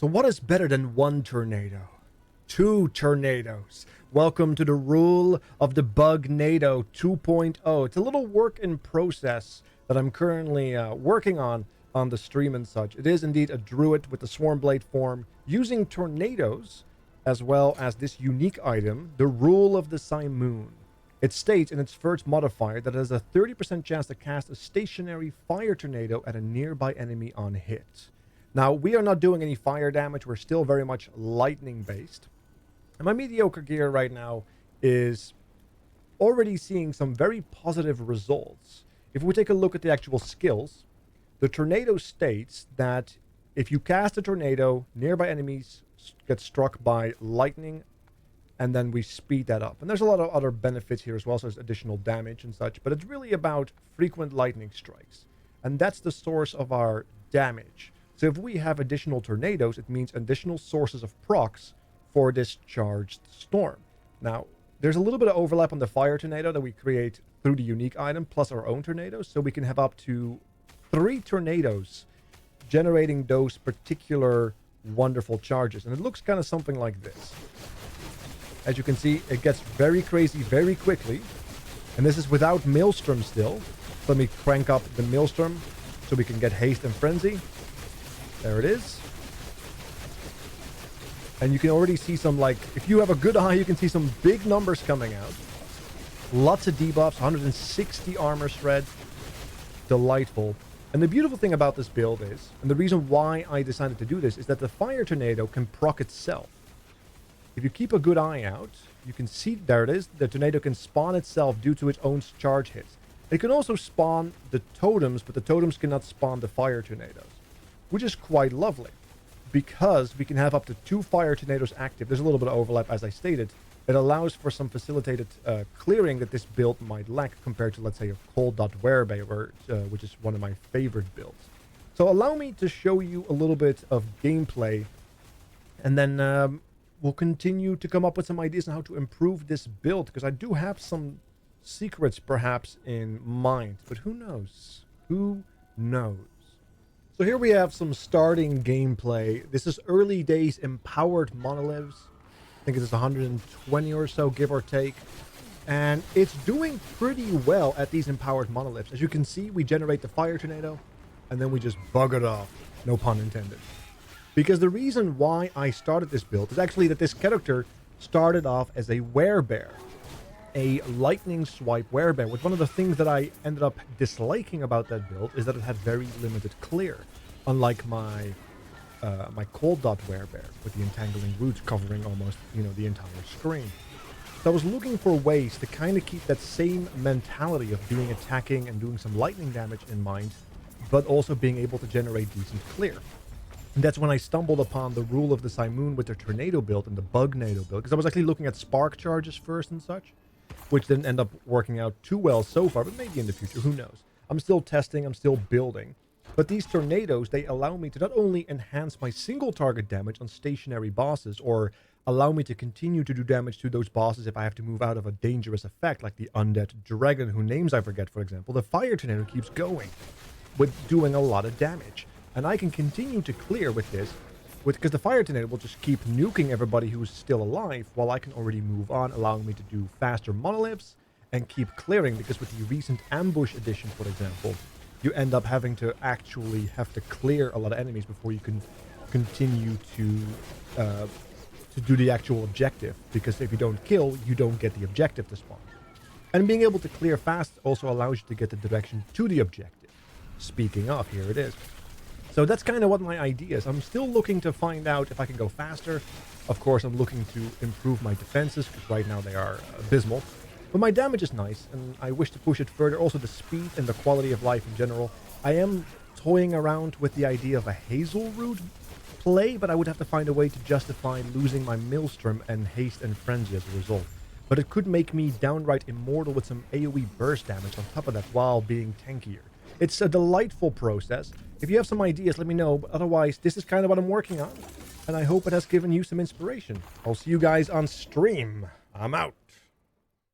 So what is better than one tornado? Two tornadoes. Welcome to the rule of the Bugnado 2.0. It's a little work in process that I'm currently working on the stream and such. It is indeed a Druid with the Swarm Blade form using tornadoes as well as this unique item, the rule of the Simoon. It states in its first modifier that it has a 30% chance to cast a stationary fire tornado at a nearby enemy on hit. Now, we are not doing any fire damage. We're still very much lightning based. And my mediocre gear right now is already seeing some very positive results. If we take a look at the actual skills, the tornado states that if you cast a tornado, nearby enemies get struck by lightning, and then we speed that up. And there's a lot of other benefits here as well, so there's additional damage and such, but it's really about frequent lightning strikes. And that's the source of our damage. So if we have additional tornadoes, it means additional sources of procs for this charged storm. Now, there's a little bit of overlap on the fire tornado that we create through the unique item, plus our own tornadoes, so we can have up to 3 tornadoes generating those particular wonderful charges. And it looks kind of something like this. As you can see, it gets very crazy very quickly. And this is without Maelstrom still. Let me crank up the Maelstrom so we can get Haste and Frenzy. There it is. And you can already see some, like, if you have a good eye, you can see some big numbers coming out. Lots of debuffs, 160 armor shred. Delightful. And the beautiful thing about this build is, and the reason why I decided to do this, is that the fire tornado can proc itself. If you keep a good eye out, you can see, there it is, the tornado can spawn itself due to its own charge hits. It can also spawn the totems, but the totems cannot spawn the fire tornadoes, which is quite lovely, because we can have up to 2 fire tornadoes active. There's a little bit of overlap, as I stated. It allows for some facilitated clearing that this build might lack compared to, let's say, a cold dot werebear, which is one of my favorite builds. So allow me to show you a little bit of gameplay, and then we'll continue to come up with some ideas on how to improve this build, because I do have some secrets perhaps in mind, but who knows? Who knows? So here we have some starting gameplay. This is early days empowered monoliths. I think it's 120 or so, give or take. And it's doing pretty well at these empowered monoliths. As you can see, we generate the fire tornado, and then we just bug it off. No pun intended. Because the reason why I started this build is actually that this character started off as a werebear. A lightning swipe werebear, which one of the things that I ended up disliking about that build is that it had very limited clear. Unlike my cold dot werebear with the entangling roots covering almost, the entire screen. So I was looking for ways to kind of keep that same mentality of being attacking and doing some lightning damage in mind, but also being able to generate decent clear. And that's when I stumbled upon the rule of the Simoon with the tornado build and the Bugnado build, because I was actually looking at spark charges first and such, which didn't end up working out too well so far, but maybe in the future, who knows. I'm still testing, I'm still building. But these tornadoes, they allow me to not only enhance my single target damage on stationary bosses, or allow me to continue to do damage to those bosses if I have to move out of a dangerous effect, like the undead dragon, whose names I forget, for example. The fire tornado keeps going with doing a lot of damage. And I can continue to clear with this, because the fire tornado will just keep nuking everybody who's still alive, while I can already move on, allowing me to do faster monoliths and keep clearing, because with the recent ambush edition, for example, you end up having to actually have to clear a lot of enemies before you can continue to do the actual objective, because if you don't kill, you don't get the objective to spawn. And being able to clear fast also allows you to get the direction to the objective. Speaking of, here it is. So that's kind of what my idea is. I'm still looking to find out if I can go faster. Of course, I'm looking to improve my defenses, because right now they are abysmal. But my damage is nice, and I wish to push it further. Also, the speed and the quality of life in general. I am toying around with the idea of a Hazelroot play, but I would have to find a way to justify losing my Maelstrom and Haste and Frenzy as a result. But it could make me downright immortal with some AoE burst damage on top of that while being tankier. It's a delightful process. If you have some ideas, let me know. But otherwise, this is kind of what I'm working on. And I hope it has given you some inspiration. I'll see you guys on stream. I'm out.